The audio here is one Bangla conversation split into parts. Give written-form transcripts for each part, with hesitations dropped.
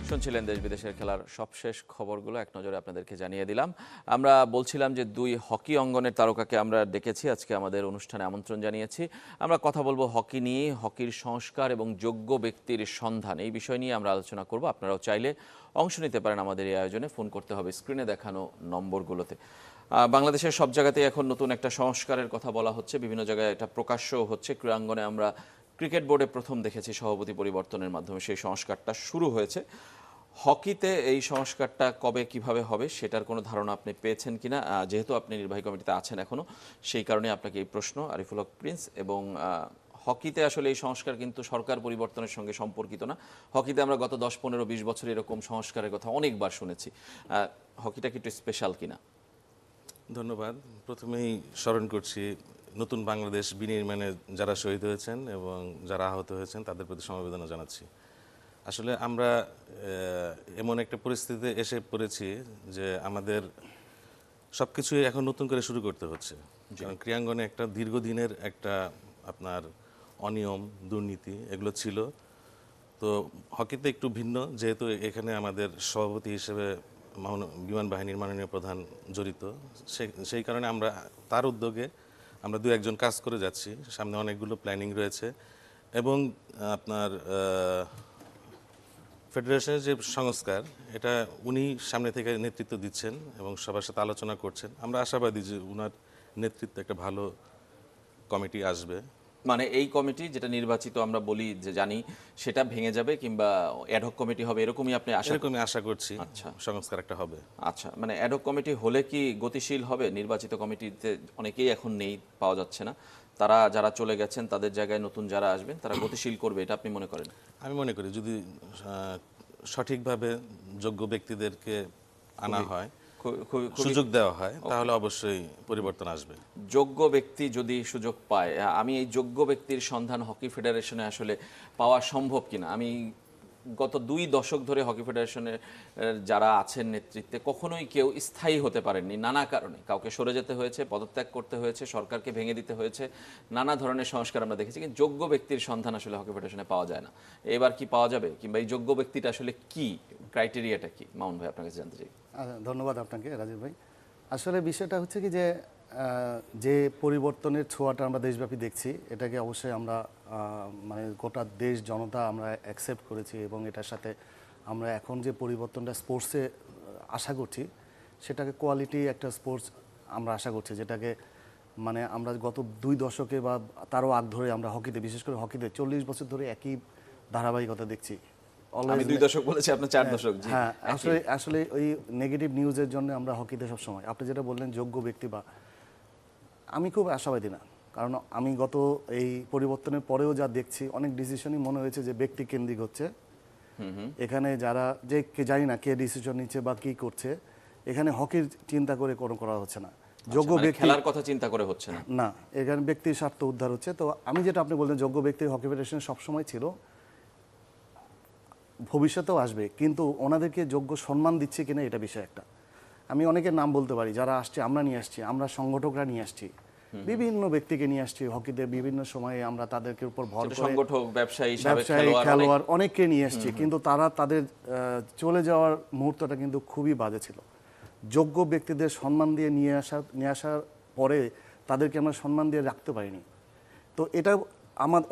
শুনছিলেন দেশ বিদেশের খেলার সবশেষ খবরগুলো এক নজরে আপনাদেরকে জানিয়ে দিলাম। আমরা বলছিলাম যে দুই হকি অঙ্গনের তারকাকে আমরা ডেকেছি, আজকে আমাদের অনুষ্ঠানে আমন্ত্রণ জানিয়েছি। আমরা কথা বলবো হকি নিয়ে, হকির সংস্কার এবং যোগ্য ব্যক্তির সন্ধান, এই বিষয় নিয়ে আমরা আলোচনা করব। আপনারাও চাইলে অংশ নিতে পারেন আমাদের এই আয়োজনে, ফোন করতে হবে স্ক্রিনে দেখানো নম্বরগুলোতে। বাংলাদেশের সব জায়গাতেই এখন নতুন একটা সংস্কারের কথা বলা হচ্ছে, বিভিন্ন জায়গায় এটা প্রকাশ্যও হচ্ছে। ক্রীড়াঙ্গনে আমরা ক্রিকেট বোর্ডে প্রথম দেখেছি সভাপতি পরিবর্তনের মাধ্যমে সেই সংস্কারটা শুরু হয়েছে। হকিতে এই সংস্কারটা কবে কিভাবে হবে সেটার কোনো ধারণা আপনি পেয়েছেন কিনা? যেহেতু আপনি নির্বাহী কমিটিতে আছেন এখনো, সেই কারণে আপনাকে এই প্রশ্ন, আরিফুল হক প্রিন্স। এবং হকিতে আসলে এই সংস্কার কিন্তু সরকার পরিবর্তনের সঙ্গে সম্পর্কিত না। হকিতে আমরা গত 10, 15, 20 বছর এরকম সংস্কারের কথা অনেকবার শুনেছি। হকিটা কি একটু স্পেশাল কিনা? ধন্যবাদ। প্রথমেই স্মরণ করছি নতুন বাংলাদেশ বিনির্মাণে যারা শহীদ হয়েছেন এবং যারা আহত হয়েছেন তাদের প্রতি সমবেদনা জানাচ্ছি। আসলে আমরা এমন একটা পরিস্থিতিতে এসে পড়েছি যে আমাদের সব কিছুই এখন নতুন করে শুরু করতে হচ্ছে। কারণ ক্রীড়াঙ্গনে একটা দীর্ঘদিনের একটা আপনার অনিয়ম, দুর্নীতি এগুলো ছিল। তো হকিতে একটু ভিন্ন, যেহেতু এখানে আমাদের সভাপতি হিসেবে বিমান বাহিনীর মাননীয় প্রধান জড়িত, সেই কারণে আমরা তার উদ্যোগে আমরা দু একজন কাজ করে যাচ্ছি। সামনে অনেকগুলো প্ল্যানিং রয়েছে এবং আপনার ফেডারেশনের যে সংস্কার, এটা উনি সামনে থেকে নেতৃত্ব দিচ্ছেন এবং সবার সাথে আলোচনা করছেন। আমরা আশাবাদী যে উনার নেতৃত্বে একটা ভালো কমিটি আসবে। মানে এই কমিটি যেটা নির্বাচিত আমরা বলি যে জানি, সেটা ভেঙে যাবে কিংবা অ্যাডহক কমিটি হবে, এরকমই আপনি এরকমই আশা করছি। আচ্ছা, সংস্কার একটা হবে। আচ্ছা, মানে অ্যাডহক কমিটি হলে কি গতিশীল হবে? নির্বাচিত কমিটিতে অনেকেই এখন নেই, পাওয়া যাচ্ছে না। তারা যারা চলে গেছেন তাদের জায়গায় নতুন যারা আসবেন তারা গতিশীল করবে, এটা আপনি মনে করেন? আমি মনে করি যদি সঠিকভাবে যোগ্য ব্যক্তিদেরকে আনা হয়, সুযোগ দেওয়া হয়, তাহলে অবশ্যই পরিবর্তন আসবে। যোগ্য ব্যক্তি যদি সুযোগ পায়, আমি এই যোগ্য ব্যক্তির সন্ধান হকি ফেডারেশনে আসলে পাওয়া সম্ভব কিনা? আমি গত 2 দশক ধরে হকি ফেডারেশনের যারা আছেন নেতৃত্বে, কখনোই কেউ স্থায়ী হতে পারেননি নানা কারণে। কাউকে সরে যেতে হয়েছে, পদত্যাগ করতে হয়েছে, সরকারকে ভেঙে দিতে হয়েছে, নানা ধরনের সংস্কার আমরা দেখেছি, কিন্তু যোগ্য ব্যক্তির সন্ধান আসলে হকি ফেডারেশনে পাওয়া যায় না। এবার কি পাওয়া যাবে? কিংবা এই যোগ্য ব্যক্তিটা আসলে কি, ক্রাইটেরিয়াটা কি? মামুন ভাই, আপনার কাছে জানতে চাই। ধন্যবাদ আপনাকে রাজীব ভাই। আসলে বিষয়টা হচ্ছে কি যে পরিবর্তনের ছোঁয়াটা আমরা দেশব্যাপী দেখছি, এটাকে অবশ্যই আমরা মানে গোটা দেশ জনতা আমরা অ্যাকসেপ্ট করেছি এবং এটার সাথে আমরা এখন যে পরিবর্তনটা স্পোর্টসে আশা করছি, সেটাকে কোয়ালিটি একটা স্পোর্টস আমরা আশা করছি, যেটাকে মানে আমরা গত 2 দশকে বা তারও আগ ধরে আমরা হকিতে, বিশেষ করে হকিতে 40 বছর ধরে একই ধারাবাহিকতা দেখছি। আমি 2 দশক বলেছি, আপনি 4 দশক। জি, হ্যাঁ, আসলে ওই নেগেটিভ নিউজের জন্য আমরা হকিতে সব সময়, আপনি যেটা বললেন যোগ্য ব্যক্তি, বা আমি খুব আশাবাদী না। কারণ আমি গত এই পরিবর্তনের পরেও যা দেখছি, অনেক ডিসিশনই মনে হয়েছে যে ব্যক্তি কেন্দ্রিক হচ্ছে। এখানে যারা যে জানি না কে ডিসিশন নিচ্ছে বা কি করছে, এখানে হকির চিন্তা করে কোনো করা হচ্ছে না। যোগ্য ব্যক্তি, খেলার কথা চিন্তা করে হচ্ছে না, না, এখানে ব্যক্তির স্বার্থ উদ্ধার হচ্ছে। তো আমি যেটা আপনি বললেন, যোগ্য ব্যক্তি হকি ফেডারেশন সবসময় ছিল, ভবিষ্যতেও আসবে, কিন্তু ওনাদেরকে যোগ্য সম্মান দিচ্ছে কিনা এটা বিষয় একটা। আমি অনেকের নাম বলতে পারি যারা আসছে, আমরা নিয়ে আসছি, আমরা সংগঠকরা নিয়ে আসছি, বিভিন্ন ব্যক্তিকে নিয়ে আসছি হকিতে। বিভিন্ন সময়ে আমরা তাদেরকে উপর ভর করে সংগঠক, ব্যবসায়ী, খেলোয়াড় অনেককে নিয়ে আসছি, কিন্তু তারা তাদের চলে যাওয়ার মুহূর্তটা কিন্তু খুবই বাজে ছিল। যোগ্য ব্যক্তিদের সম্মান দিয়ে নিয়ে আসার পরে তাদেরকে আমরা সম্মান দিয়ে রাখতে পারিনি। তো এটা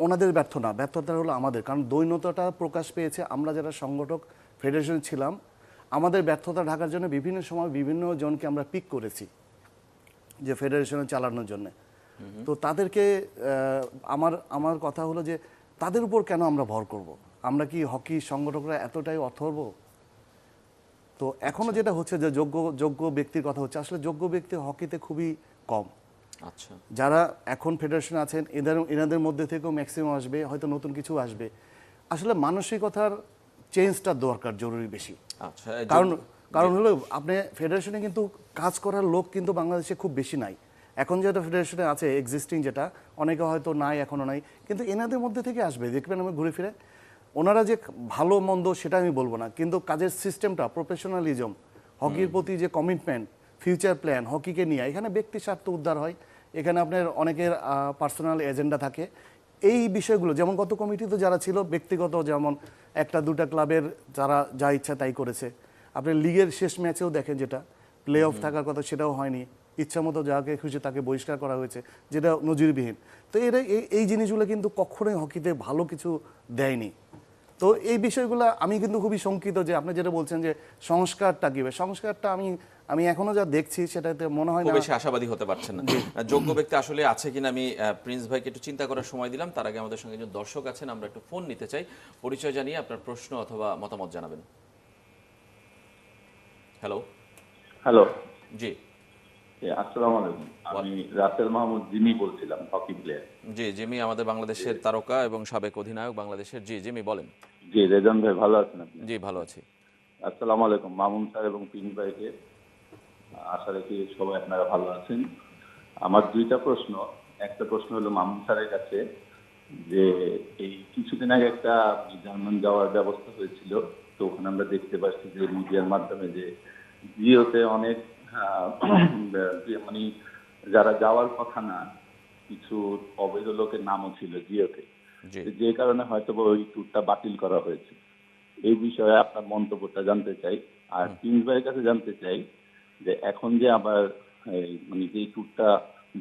ওনাদের ব্যর্থতা হলো আমাদের, কারণ দৈন্যতাটা প্রকাশ পেয়েছে। আমরা যারা সংগঠক ফেডারেশন ছিলাম, আমাদের ব্যর্থতা ঢাকার জন্য বিভিন্ন সময় বিভিন্ন জনকে আমরা পিক করেছি যে ফেডারেশনে চালানোর জন্য। তো তাদেরকে আমার কথা হলো যে তাদের উপর কেন আমরা ভর করব? আমরা কি হকি সংগঠকরা এতটাই অথর্ব? তো এখনো যেটা হচ্ছে যে যোগ্য ব্যক্তির কথা হচ্ছে, আসলে যোগ্য ব্যক্তি হকিতে খুবই কম। আচ্ছা, যারা এখন ফেডারেশন আছেন, এনাদের মধ্যে থেকেও ম্যাক্সিমাম আসবে, হয়তো নতুন কিছু আসবে। আসলে মানসিকতার চেঞ্জটা দরকার, জরুরি বেশি। আচ্ছা, কারণ হলো আপনি ফেডারেশনে কিন্তু কাজ করার লোক কিন্তু বাংলাদেশে খুব বেশি নাই। এখন যেটা ফেডারেশনে আছে এক্সিস্টিং, যেটা অনেকে হয়তো নাই, এখনো নাই, কিন্তু এনাদের মধ্যে থেকে আসবে, দেখবেন আমি ঘুরে ফিরে। ওনারা যে ভালো মন্দ সেটা আমি বলবো না, কিন্তু কাজের সিস্টেমটা, প্রফেশনালিজম, হকির প্রতি যে কমিটমেন্ট, ফিউচার প্ল্যান, হকিকে নিয়ে, এখানে ব্যক্তি স্বার্থ উদ্ধার হয়। এখানে আপনার অনেকের পার্সোনাল এজেন্ডা থাকে, এই বিষয়গুলো যেমন গত কমিটিতে যারা ছিল ব্যক্তিগত, যেমন একটা দুটা ক্লাবের যারা যা ইচ্ছা তাই করেছে। আপনি লিগের শেষ ম্যাচেও দেখেন যেটা প্লে অফ থাকার কথা সেটাও হয়নি, ইচ্ছামতো যাকে খুশি তাকে বহিষ্কার করা হয়েছে, যেটা নজিরবিহীন। তো এই জিনিসগুলো কিন্তু কখনোই হকিতে ভালো কিছু দেয়নি। তো এই বিষয়গুলো আমি কিন্তু খুবই শঙ্কিত যে আপনি যেটা বলছেন যে সংস্কারটা কি, সংস্কারটা আমি এখনো যা দেখছি সেটাতে মনে হয় না। খুব বেশি আশাবাদী হতে পারছেন না। যোগ্য ব্যক্তি আসলে আছে কিনা আমি প্রিন্স ভাইকে একটু চিন্তা করার সময় দিলাম। তার আগে আমাদের সঙ্গে একজন দর্শক আছেন, আমরা একটু ফোন নিতে চাই। পরিচয় জানিয়ে আপনার প্রশ্ন অথবা মতামত জানাবেন। হ্যালো। হ্যালো, জি আসসালামু আলাইকুম। আমি রাসেল মাহমুদ জিমি বলছিলাম, হকি প্লেয়ার। জি জিমি আমাদের বাংলাদেশের তারকা এবং সাবেক অধিনায়ক বাংলাদেশের। জি জিমি বলেন। জি, রেজন ভাই ভালো আছেন আপনি? জি ভালো আছি। আসসালামু আলাইকুম মামুন স্যার এবং প্রিন্স ভাইকে। আশা রাখি সবাই আপনারা ভালো আছেন। আমার দুইটা প্রশ্ন। একটা প্রশ্ন হলো মামুন স্যারের কাছে, যে এই কিছুদিন আগে একটা জার্মান যাওয়ার ব্যবস্থা হয়েছিল, তো ওখানে আমরা দেখতে পাচ্ছি যে মিডিয়ার মাধ্যমে যে জিওতে অনেক মানে যারা যাওয়ার কথা না, কিছু অবৈধ লোকের নামও ছিল জিওতে, জি যে কারণে হয়তো ওই ট্যুরটা বাতিল করা হয়েছে। এই বিষয়ে আপনার মন্তব্যটা জানতে চাই। আর প্রিন্স ভাইয়ের কাছে জানতে চাই যে এখন যে আবার মানে যে ট্যুরটা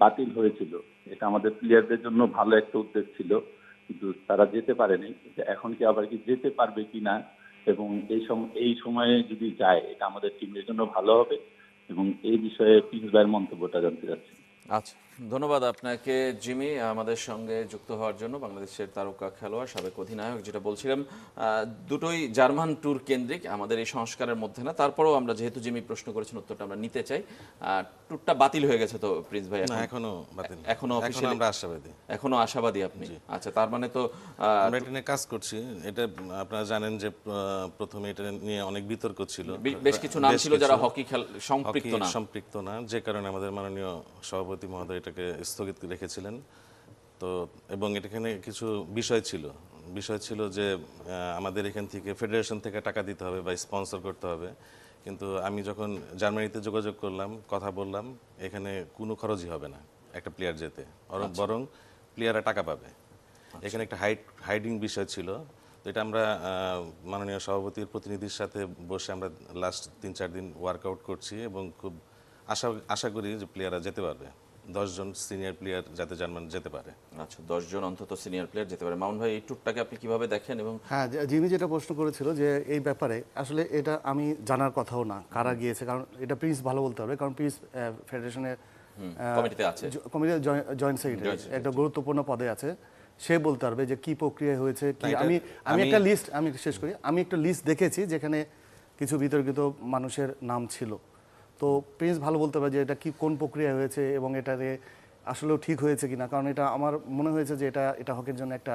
বাতিল হয়েছিল, এটা আমাদের প্লেয়ারদের জন্য ভালো একটা উদ্যোগ ছিল, কিন্তু তারা যেতে পারেনি। এখন কি আবার কি যেতে পারবে কিনা, এবং এই সময়ে যদি যায় এটা আমাদের টিমের জন্য ভালো হবে, এবং এই বিষয়ে প্রিন্স ভাইয়ের মন্তব্যটা জানতে চাচ্ছি। আচ্ছা, ধন্যবাদ আপনাকে জিমি আমাদের সঙ্গে যুক্ত হওয়ার জন্য। বাংলাদেশের তারকা খেলোয়াড় সাবেক অধিনায়ক, যেটা বলছিলাম দুটোই জার্মান ট্যুর কেন্দ্রিক, আমাদের এই সংস্কারের মধ্যে না। তারপরেও আমরা যেহেতু জিমি প্রশ্ন করেছেন উত্তরটা আমরা নিতে চাই। ট্যুরটা বাতিল হয়ে গেছে তো প্রিন্স ভাই? না, এখনো বাতিল, এখনো আমরা আশাবাদী। এখনো আশাবাদী আপনি? আচ্ছা, তার মানে তো আমরা এটা নিয়ে কাজ করছি। এটা আপনারা জানেন যে প্রথমে এটা নিয়ে অনেক বিতর্ক ছিল, বেশ কিছু নাম ছিল যারা হকি সম্পৃক্ত না, যে কারণে আমাদের মাননীয় সভাপতি মহোদয় এটাকে স্থগিত রেখেছিলেন। তো এবং এখানে কিছু বিষয় ছিল যে আমাদের এখান থেকে ফেডারেশন থেকে টাকা দিতে হবে বা স্পন্সর করতে হবে। কিন্তু আমি যখন জার্মানিতে যোগাযোগ করলাম, কথা বললাম, এখানে কোনো খরচই হবে না একটা প্লেয়ার যেতে, বরং প্লেয়াররা টাকা পাবে। এখানে একটা হাইডিং বিষয় ছিল। তো এটা আমরা মাননীয় সভাপতির প্রতিনিধির সাথে বসে আমরা লাস্ট 3-4 দিন ওয়ার্কআউট করছি, এবং খুব আশা করি যে প্লেয়াররা যেতে পারবে। 10 জন সিনিয়র প্লেয়ার যাতে জার্মান যেতে পারে। আচ্ছা, 10 জন অন্তত সিনিয়র প্লেয়ার যেতে পারে। মামুন ভাই, এই ট্যুরটাকে আপনি কিভাবে দেখেন? এবং হ্যাঁ, জিমি যেটা প্রশ্ন করেছিল যে এই ব্যাপারে আসলে এটা আমি জানার কথাও না কারা গিয়েছে, কারণ এটা প্রিন্স ভালো বলতে হবে, কারণ প্রিন্স ফেডারেশনের কমিটিতে আছে, কমিটির জয়েন্ট সেক্রেটারি একটা গুরুত্বপূর্ণ পদে আছে। সে বলতে পারবে যে কি প্রক্রিয়া হয়েছে কি। আমি শেষ করি। আমি একটা লিস্ট দেখেছি যেখানে কিছু বিতর্কিত মানুষের নাম ছিল। তো প্রিন্স ভালো বলতে পারে যে এটা কি কোন প্রক্রিয়া হয়েছে এবং এটাতে আসলেও ঠিক হয়েছে কিনা, কারণ এটা আমার মনে হয়েছে যে এটা হকের জন্য একটা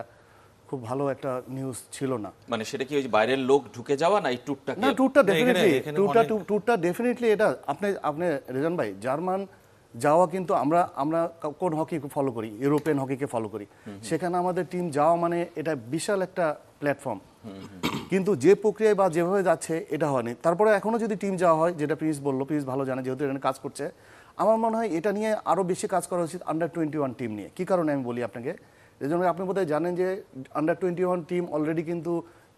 খুব ভালো একটা নিউজ ছিল না। মানে সেটা কি ওই বাইরের লোক ঢুকে যাওয়া, না এই ট্যুরটা? না, ট্যুরটা ডেফিনেটলি এটা আপনি রেজান ভাই, জার্মান যাওয়া কিন্তু আমরা কোন হকিকে ফলো করি, ইউরোপিয়ান হকিকে ফলো করি, সেখানে আমাদের টিম যাওয়া মানে এটা বিশাল একটা প্ল্যাটফর্ম। কিন্তু যে প্রক্রিয়ায় বা যেভাবে যাচ্ছে এটা হয়নি। তারপরে এখনো যদি টিম যাওয়া হয়, যেটা প্রিন্স বললো, প্রিন্স ভালো জানে যেহেতু এখানে কাজ করছে, আমার মনে হয় এটা নিয়ে আরও বেশি কাজ করা উচিত আন্ডার 21 টিম নিয়ে। কী কারণে আমি বলি আপনাকে, এই জন্য আপনি বোধহয় জানেন যে আন্ডার 21 টিম অলরেডি কিন্তু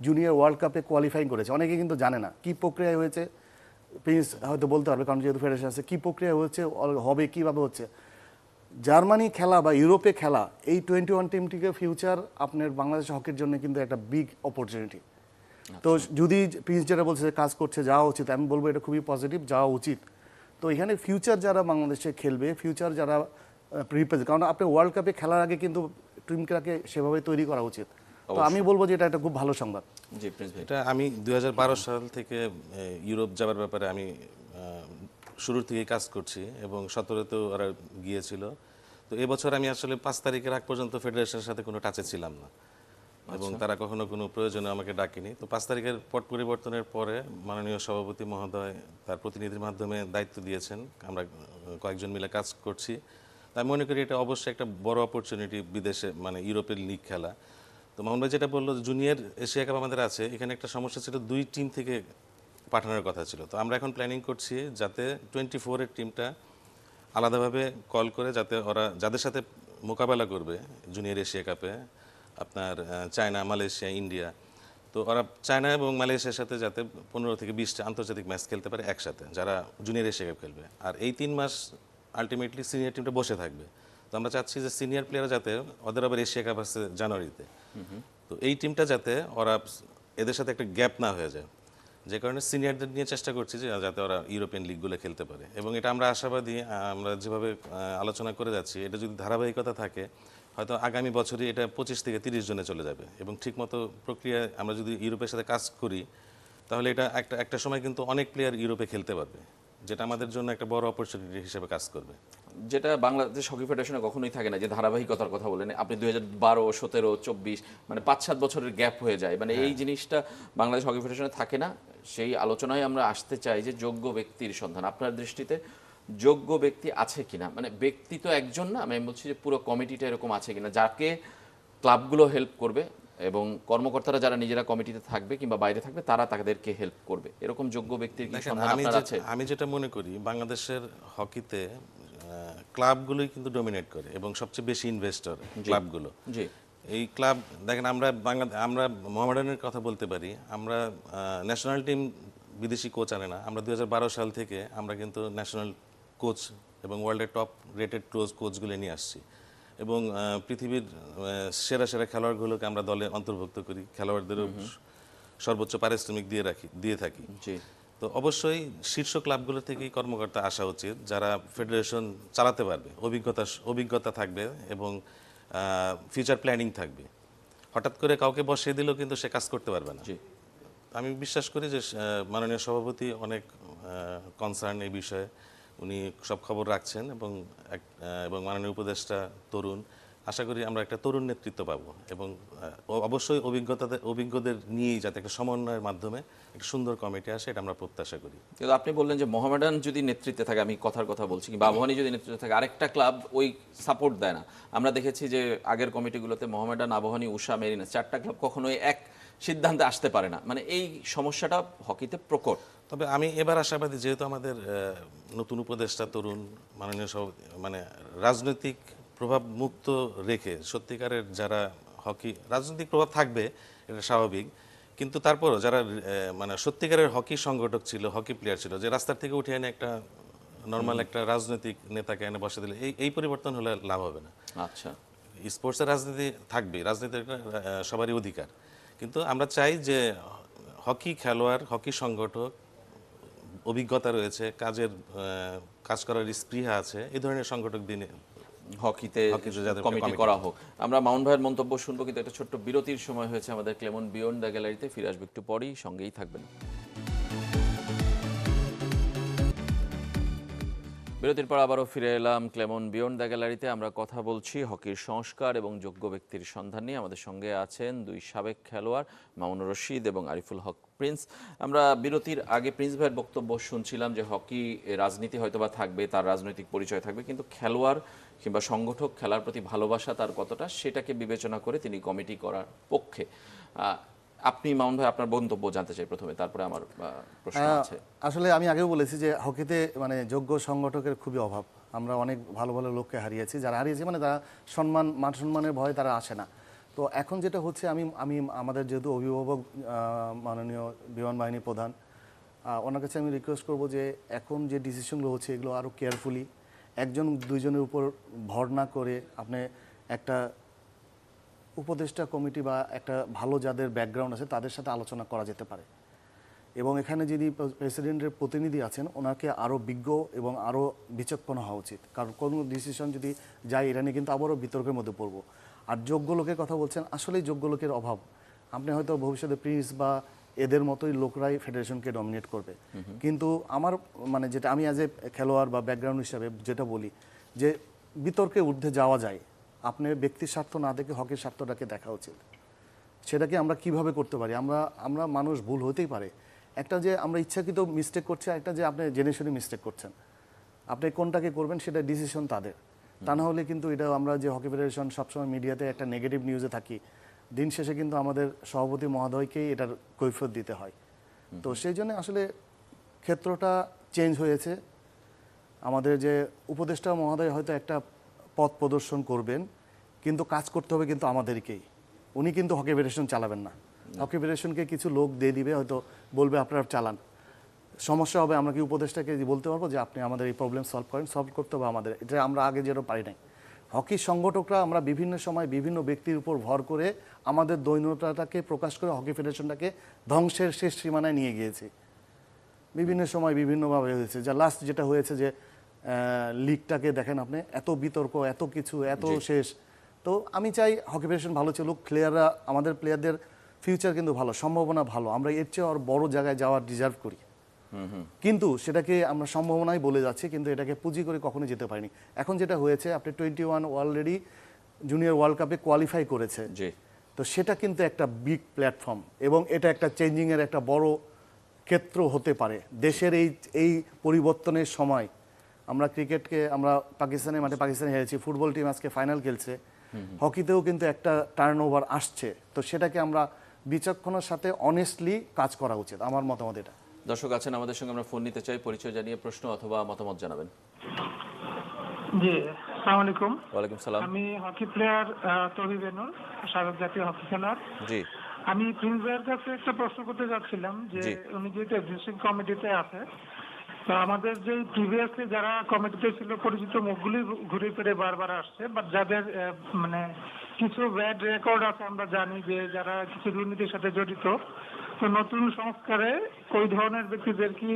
জুনিয়র ওয়ার্ল্ড কাপে কোয়ালিফাইং করেছে। অনেকে কিন্তু জানে না কী প্রক্রিয়া হয়েছে, প্রিন্স হয়তো বলতে পারবে, কারণ যেহেতু ফেডারেশন আছে, কী প্রক্রিয়া হচ্ছে, হবে কীভাবে হচ্ছে। জার্মানি খেলা বা ইউরোপে খেলা, এই 21 টিমটিকে ফিউচার আপনার বাংলাদেশ হকির জন্য কিন্তু একটা বিগ অপরচুনিটি। তো যদি প্রিন্স যেটা বলছে কাজ করছে, যাওয়া উচিত, আমি বলবো এটা খুবই পজিটিভ, যাওয়া উচিত। তো এখানে ফিউচার যারা বাংলাদেশে খেলবে, ফিউচার যারা রিপ্রেজেন্ট, কারণ আপনি ওয়ার্ল্ড কাপে খেলার আগে কিন্তু টিমটাকে সেভাবে তৈরি করা উচিত। তো আমি বলবো যে এটা একটা খুব ভালো সংবাদ। জি প্রিন্স ভাই। এটা আমি 2012 সাল থেকে ইউরোপ যাওয়ার ব্যাপারে আমি শুরুর থেকেই কাজ করছি, এবং 17তেও ওরা গিয়েছিল। তো এবছর আমি আসলে 5 তারিখের আগ পর্যন্ত ফেডারেশনের সাথে কোনো টাচে ছিলাম না, এবং তারা কখনো কোনো প্রয়োজনে আমাকে ডাকেনি। তো 5 তারিখের পট পরিবর্তনের পরে মাননীয় সভাপতি মহোদয় তার প্রতিনিধির মাধ্যমে দায়িত্ব দিয়েছেন, আমরা কয়েকজন মিলে কাজ করছি। আমি মনে করি এটা অবশ্যই একটা বড় অপরচুনিটি বিদেশে, মানে ইউরোপের লিগ খেলা। তো মোহন ভাই যেটা বললো, জুনিয়র এশিয়া কাপ আমাদের আছে, এখানে একটা সমস্যা ছিল, 2 টিম থেকে পাঠানোর কথা ছিল। তো আমরা এখন প্ল্যানিং করছি যাতে 24-এর টিমটা আলাদাভাবে কল করে, যাতে ওরা যাদের সাথে মোকাবেলা করবে জুনিয়র এশিয়া কাপে আপনার চায়না, মালয়েশিয়া, ইন্ডিয়া। তো ওরা চায়না এবং মালয়েশিয়ার সাথে যাতে 15 থেকে 20টা আন্তর্জাতিক ম্যাচ খেলতে পারে একসাথে, যারা জুনিয়র এশিয়া কাপ খেলবে। আর এই 3 মাস আলটিমেটলি সিনিয়র টিমটা বসে থাকবে। তো আমরা চাচ্ছি যে সিনিয়র প্লেয়াররা যাতে, ওদের আবার এশিয়া কাপ আছে জানুয়ারিতে, তো এই টিমটা যাতে ওরা এদের সাথে একটা গ্যাপ না হয়ে যায়, যে কারণে সিনিয়রদের নিয়ে চেষ্টা করছি যে যাতে ওরা ইউরোপিয়ান লিগগুলো খেলতে পারে। এবং এটা আমরা আশাবাদী, আমরা যেভাবে আলোচনা করে যাচ্ছি, এটা যদি ধারাবাহিকতা থাকে, হয়তো আগামী বছরই এটা 25 থেকে 30 জনে চলে যাবে। এবং ঠিকমতো প্রক্রিয়ায় আমরা যদি ইউরোপের সাথে কাজ করি, তাহলে এটা একটা সময় কিন্তু অনেক প্লেয়ার ইউরোপে খেলতে পারবে, যেটা আমাদের জন্য একটা বড় অপরচুনিটি হিসেবে কাজ করবে। যেটা বাংলাদেশ হকি ফেডারেশনে কখনোই থাকে না, যে ধারাবাহিকতার কথা বলেন আপনি 2012, 17, 24, মানে 5-7 বছরের গ্যাপ হয়ে যায়, মানে এই জিনিসটা বাংলাদেশ হকি ফেডারেশনে থাকে না। সেই আলোচনায় আমরা আসতে চাই যে যোগ্য ব্যক্তির সন্ধান, আপনার দৃষ্টিতে যোগ্য ব্যক্তি আছে কিনা, মানে ব্যক্তি তো একজন না, আমি বলছি যে পুরো কমিটিটা এরকম আছে কিনা যাকে ক্লাবগুলো হেল্প করবে এবং কর্মকর্তারা যারা নিজেরা কমিটিতে থাকবে কিংবা বাইরে থাকবে তারা তাদেরকে হেল্প করবে, এরকম যোগ্য ব্যক্তির কি দেখেন, সন্ধান আপনার আছে? আমি যেটা মনে করি, বাংলাদেশের হকিতে ক্লাবগুলোই কিন্তু ডমিনেট করে এবং সবচেয়ে বেশি ইনভেস্টর ক্লাবগুলো। জি, এই ক্লাব দেখেন, আমরা মোহামেডানের কথা বলতে পারি, আমরা ন্যাশনাল টিম বিদেশি কোচ আনে না। আমরা 2012 সাল থেকে আমরা কিন্তু ন্যাশনাল কোচ এবং ওয়ার্ল্ডের টপ রেটেড কোচগুলো নিয়ে আসছি এবং পৃথিবীর সেরা সেরা খেলোয়াড়গুলোকে আমরা দলে অন্তর্ভুক্ত করি, খেলোয়াড়দেরও সর্বোচ্চ পারিশ্রমিক দিয়ে থাকি। জি, তো অবশ্যই শীর্ষ ক্লাবগুলো থেকেই কর্মকর্তা আসা উচিত, যারা ফেডারেশন চালাতে পারবে, অভিজ্ঞতা থাকবে এবং ফিউচার প্ল্যানিং থাকবে। হঠাৎ করে কাউকে বসিয়ে দিলেও কিন্তু সে কাজ করতে পারবে না। জি। আমি বিশ্বাস করি যে মাননীয় সভাপতি অনেক কনসার্ন এই বিষয়ে, উনি সব খবর রাখছেন এবং মাননীয় উপদেষ্টা তরুণ। আশা করি আমরা একটা তরুণ নেতৃত্ব পাবো এবং অবশ্যই অভিজ্ঞদের নিয়েই যাতে একটা সমন্বয়ের মাধ্যমে একটা সুন্দর কমিটি আসে, এটা আমরা প্রত্যাশা করি। কিন্তু আপনি বললেন যে মোহামেডান যদি নেতৃত্বে থাকে, আমি কথার কথা বলছি, কিংবা আবাহনী যদি নেতৃত্বে থাকে, আরেকটা ক্লাব ওই সাপোর্ট দেয় না। আমরা দেখেছি যে আগের কমিটিগুলোতে মোহামেডান, আবাহনী, উষা, মেরিনা 4টা ক্লাব কখনোই এক সিদ্ধান্তে আসতে পারে না, মানে এই সমস্যাটা হকিতে প্রকট। তবে আমি এবার আশাবাদী, যেহেতু আমাদের নতুন উপদেষ্টা তরুণ, মাননীয় মানে রাজনৈতিক প্রভাব মুক্ত রেখে সত্যিকারের যারা হকি, রাজনৈতিক প্রভাব থাকবে এটা স্বাভাবিক, কিন্তু তারপরও যারা মানে সত্যিকারের হকি সংগঠক ছিল, হকি প্লেয়ার ছিল, যে রাস্তার থেকে উঠে এনে একটা নর্মাল একটা রাজনৈতিক নেতাকে এনে বসে দিলে এই পরিবর্তন হলে লাভ হবে না। আচ্ছা, স্পোর্টসের রাজনীতি থাকবে, রাজনীতির একটা সবারই অধিকার, কিন্তু আমরা চাই যে হকি খেলোয়াড়, হকি সংগঠক, অভিজ্ঞতা রয়েছে, কাজ করার স্পৃহা আছে, এই ধরনের সংগঠক দিনে হকিতে যাদের কমিটি করা হোক। আমরা মাউন্ট ভাইয়ের মন্তব্য শুনবো, কিন্তু একটা ছোট্ট বিরতির সময় হয়েছে আমাদের। ক্লেমন বিয়ন্ড দ্য গ্যালারিতে ফিরে আসবে একটু পরেই, সঙ্গেই থাকবেন। বিরতির পর আবারও ফিরে এলাম ক্লেমন বিয়ন্ড দ্য গ্যালারিতে। আমরা কথা বলছি হকির সংস্কার এবং যোগ্য ব্যক্তির সন্ধান নিয়ে। আমাদের সঙ্গে আছেন দুই সাবেক খেলোয়াড়, মামুনুর রশিদ এবং আরিফুল হক প্রিন্স। আমরা বিরতির আগে প্রিন্স ভাইয়ের বক্তব্য শুনছিলাম যে হকি রাজনীতি হয়তোবা থাকবে, তার রাজনৈতিক পরিচয় থাকবে, কিন্তু খেলোয়াড় কিংবা সংগঠক, খেলার প্রতি ভালোবাসা তার কতটা, সেটাকে বিবেচনা করে তিনি কমিটি করার পক্ষে। আপনি মামুন ভাই আপনার মন্তব্য জানতে চাই প্রথমে, তারপরে আমার প্রশ্ন আছে। আসলে আমি আগেও বলেছি যে হকিতে মানে যোগ্য সংগঠকের খুবই অভাব। আমরা অনেক ভালো ভালো লোককে হারিয়েছি, যারা হারিয়েছি মানে তারা মান সম্মানের ভয়ে তারা আসে না। তো এখন যেটা হচ্ছে, আমি আমাদের যেহেতু অভিভাবক মাননীয় বিমান বাহিনী প্রধান, ওনার কাছে আমি রিকোয়েস্ট করব যে এখন যে ডিসিশনগুলো হচ্ছে এগুলো আরও কেয়ারফুলি, একজন দুইজনের উপর ভর না করে আপনি একটা উপদেষ্টা কমিটি বা একটা ভালো যাদের ব্যাকগ্রাউন্ড আছে তাদের সাথে আলোচনা করা যেতে পারে। এবং এখানে যিনি প্রেসিডেন্টের প্রতিনিধি আছেন ওনাকে আরও বিজ্ঞ এবং আরও বিচক্ষণ হওয়া উচিত, কারণ কোনো ডিসিশন যদি যায় এটা নিয়ে কিন্তু আবারও বিতর্কের মধ্যে পড়বো। আর যোগ্য লোকের কথা বলছেন, আসলেই যোগ্য লোকের অভাব। আপনি হয়তো ভবিষ্যতে প্রিন্স বা এদের মতোই লোকরাই ফেডারেশনকে ডমিনেট করবে, কিন্তু আমার মানে যেটা আমি অ্যাজ এ খেলোয়াড় বা ব্যাকগ্রাউন্ড হিসাবে যেটা বলি, যে বিতর্কে ঊর্ধ্বে যাওয়া যায়, আপনি ব্যক্তির স্বার্থ না দেখে হকের স্বার্থটাকে দেখা উচিত। সেটাকে আমরা কিভাবে করতে পারি? আমরা মানুষ, ভুল হতেই পারে। একটা যে আমরা ইচ্ছাকৃত মিস্টেক করছি, একটা যে আপনি জেনে শুনে মিস্টেক করছেন, আপনি কোনটাকে করবেন সেটা ডিসিশন তাদের। তা না হলে কিন্তু এটা আমরা যে হকি ফেডারেশন সবসময় মিডিয়াতে একটা নেগেটিভ নিউজে থাকি, দিন শেষে কিন্তু আমাদের সভাপতি মহোদয়কেই এটার কৈফিয়ত দিতে হয়। তো সেই জন্য আসলে ক্ষেত্রটা চেঞ্জ হয়েছে। আমাদের যে উপদেষ্টা মহোদয় হয়তো একটা পথ প্রদর্শন করবেন, কিন্তু কাজ করতে হবে কিন্তু আমাদেরকেই। উনি কিন্তু হকি ফেডারেশন চালাবেন না। হকি ফেডারেশনকে কিছু লোক দিয়ে দিবে, হয়তো বলবে আপনারা চালান। সমস্যা হবে, আমরা কি উপদেষ্টাকে বলতে পারবো যে আপনি আমাদের এই প্রবলেম সলভ করেন? সলভ করতে হবে আমাদের, এটা আমরা আগে যেটা পারি নাই। হকি সংগঠকরা আমরা বিভিন্ন সময় বিভিন্ন ব্যক্তির উপর ভর করে আমাদের দৈন্যতাটাকে প্রকাশ করে হকি ফেডারেশনটাকে ধ্বংসের শেষ সীমানায় নিয়ে গিয়েছি। বিভিন্ন সময় বিভিন্নভাবে হয়েছে, যা লাস্ট যেটা হয়েছে যে লিগটাকে দেখেন আপনি, এত বিতর্ক, এত কিছু, এত শেষ। তো আমি চাই হকি ফেডারেশন ভালো চলুক, প্লেয়াররা, আমাদের প্লেয়ারদের ফিউচার কিন্তু ভালো, সম্ভাবনা ভালো, আমরা এর চেয়ে আর বড় জায়গায় যাওয়ার ডিজার্ভ করি। কিন্তু সেটাকে আমরা সম্ভাবনাই বলে যাচ্ছি, কিন্তু এটাকে পুঁজি করে কখনো যেতে পারিনি। এখন যেটা হয়েছে, আপনি 21 অলরেডি জুনিয়র ওয়ার্ল্ড কাপে কোয়ালিফাই করেছে, জি, তো সেটা কিন্তু একটা বিগ প্ল্যাটফর্ম এবং এটা একটা চেঞ্জিংয়ের একটা বড় ক্ষেত্র হতে পারে দেশের এই পরিবর্তনের সময়। আমরা ক্রিকেটকে, আমরা পাকিস্তানের মাঠে পাকিস্তানে হেরেছি, ফুটবল টিম আজকে ফাইনাল খেলছে, হকিতেও কিন্তু একটা টার্নওভার আসছে। তো সেটাকে আমরা বিচক্ষণতার সাথে অনেস্টলি কাজ করা উচিত, আমার মতামত এটা। দর্শক আছেন আমাদের সঙ্গে, আমরা ফোন নিতে চাই, পরিচয় জানিয়ে প্রশ্ন অথবা মতামত জানাবেন। জি, আসসালামু আলাইকুম। ওয়ালাইকুম সালাম। আমি হকি প্লেয়ার তৌহিদ বেনুর, সাবেক জাতীয় হকি খেলোয়াড়। জি, আমি প্রিন্স ভাইয়ের কাছে একটা প্রশ্ন করতে যাচ্ছিলাম যে জি। উনি যেহেতু এক্সিস্টিং কমিটিতে আছে, তো আমাদের যে প্রিভিয়াসলি যারা কমিটিতে ছিল পরিচিত মুখগুলি ঘুরে ফিরে বারবার আসছে, বাট যাদের মানে কিছু ব্যাড রেকর্ড আছে, আমরা জানি যে যারা কিছু দুর্নীতির সাথে জড়িত। তো নতুন সংস্কারে ওই ধরনের ব্যক্তিদের কি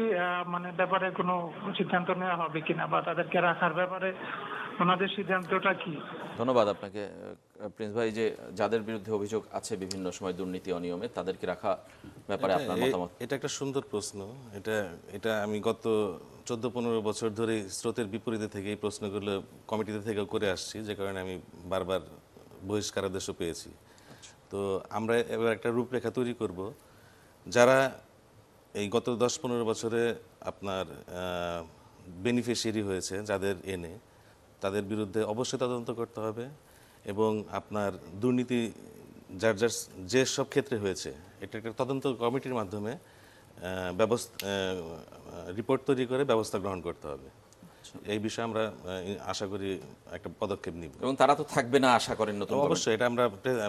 মানে ব্যাপারে কোনো সিদ্ধান্ত নেওয়া হবে কিনা, বা তাদেরকে রাখার ব্যাপারে ওনাদের সিদ্ধান্তটা কি? ধন্যবাদ আপনাকে প্রিন্স ভাই। যে যাদের বিরুদ্ধে অভিযোগ আছে বিভিন্ন সময় দুর্নীতি অনিয়মে, তাদেরকে রাখা ব্যাপারে আপনার মতামত? এটা একটা সুন্দর প্রশ্ন। এটা আমি গত 14-15 বছর ধরে স্রোতের বিপরীতে থেকে এই প্রশ্নগুলো কমিটিতে থেকেও করে আসছি, যে কারণে আমি বারবার বহিষ্কারাদেশও পেয়েছি। তো আমরা এবার একটা রূপরেখা তৈরি করব, যারা এই গত 10-15 বছরে আপনার বেনিফিশিয়ারি হয়েছে, যাদের এনে তাদের বিরুদ্ধে অবশ্যই তদন্ত করতে হবে, এবং আপনার দুর্নীতি যার যে সব ক্ষেত্রে হয়েছে, এটা একটা তদন্ত কমিটির মাধ্যমে রিপোর্ট তৈরি করে ব্যবস্থা গ্রহণ করতে হবে। এই বিষয়ে আমরা আশা করি একটা পদক্ষেপ নিব। এবং তারা তো থাকবে না আশা করেন নতুন কমিটি? অবশ্যই এটা আমরা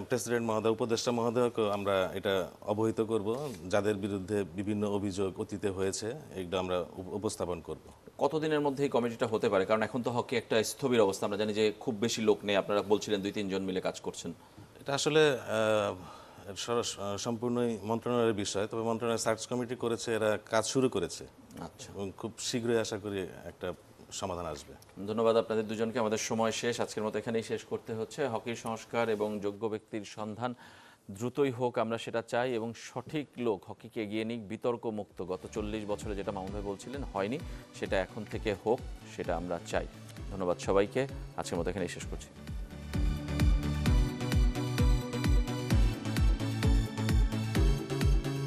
প্রেসিডেন্ট মহোদয়, উপদেষ্টা মহোদয়কে আমরা এটা অবহিত করব, যাদের বিরুদ্ধে বিভিন্ন অভিযোগ অতীতে হয়েছে, এগুলো আমরা উপস্থাপন করব। কতদিনের মধ্যে এই কমিটিটা হতে পারে? কারণ এখন তো হকি একটা স্থবির অবস্থা, আমরা জানি যে খুব বেশি লোক নেই, আপনারা বলছিলেন 2-3 জন মিলে কাজ করছেন। এটা আসলে সম্পূর্ণই মন্ত্রণালয়ের বিষয়, তবে মন্ত্রণালয় সার্চ কমিটি করেছে, এরা কাজ শুরু করেছে। আচ্ছা, এবং খুব শীঘ্রই আশা করি একটা সমাধান আসবে। ধন্যবাদ আপনাদের দুজনকে। আমাদের সময় শেষ, আজকের মতো এখানেই শেষ করতে হচ্ছে। হকির সংস্কার এবং যোগ্য ব্যক্তির সন্ধান দ্রুতই হোক, আমরা সেটা চাই, এবং সঠিক লোক হকিকে এগিয়ে নিক, বিতর্ক মুক্ত। গত 40 বছরে যেটা মামুন ভাই বলছিলেন হয়নি, সেটা এখন থেকে হোক, সেটা আমরা চাই। ধন্যবাদ সবাইকে, আজকের মতো এখানেই শেষ করছি।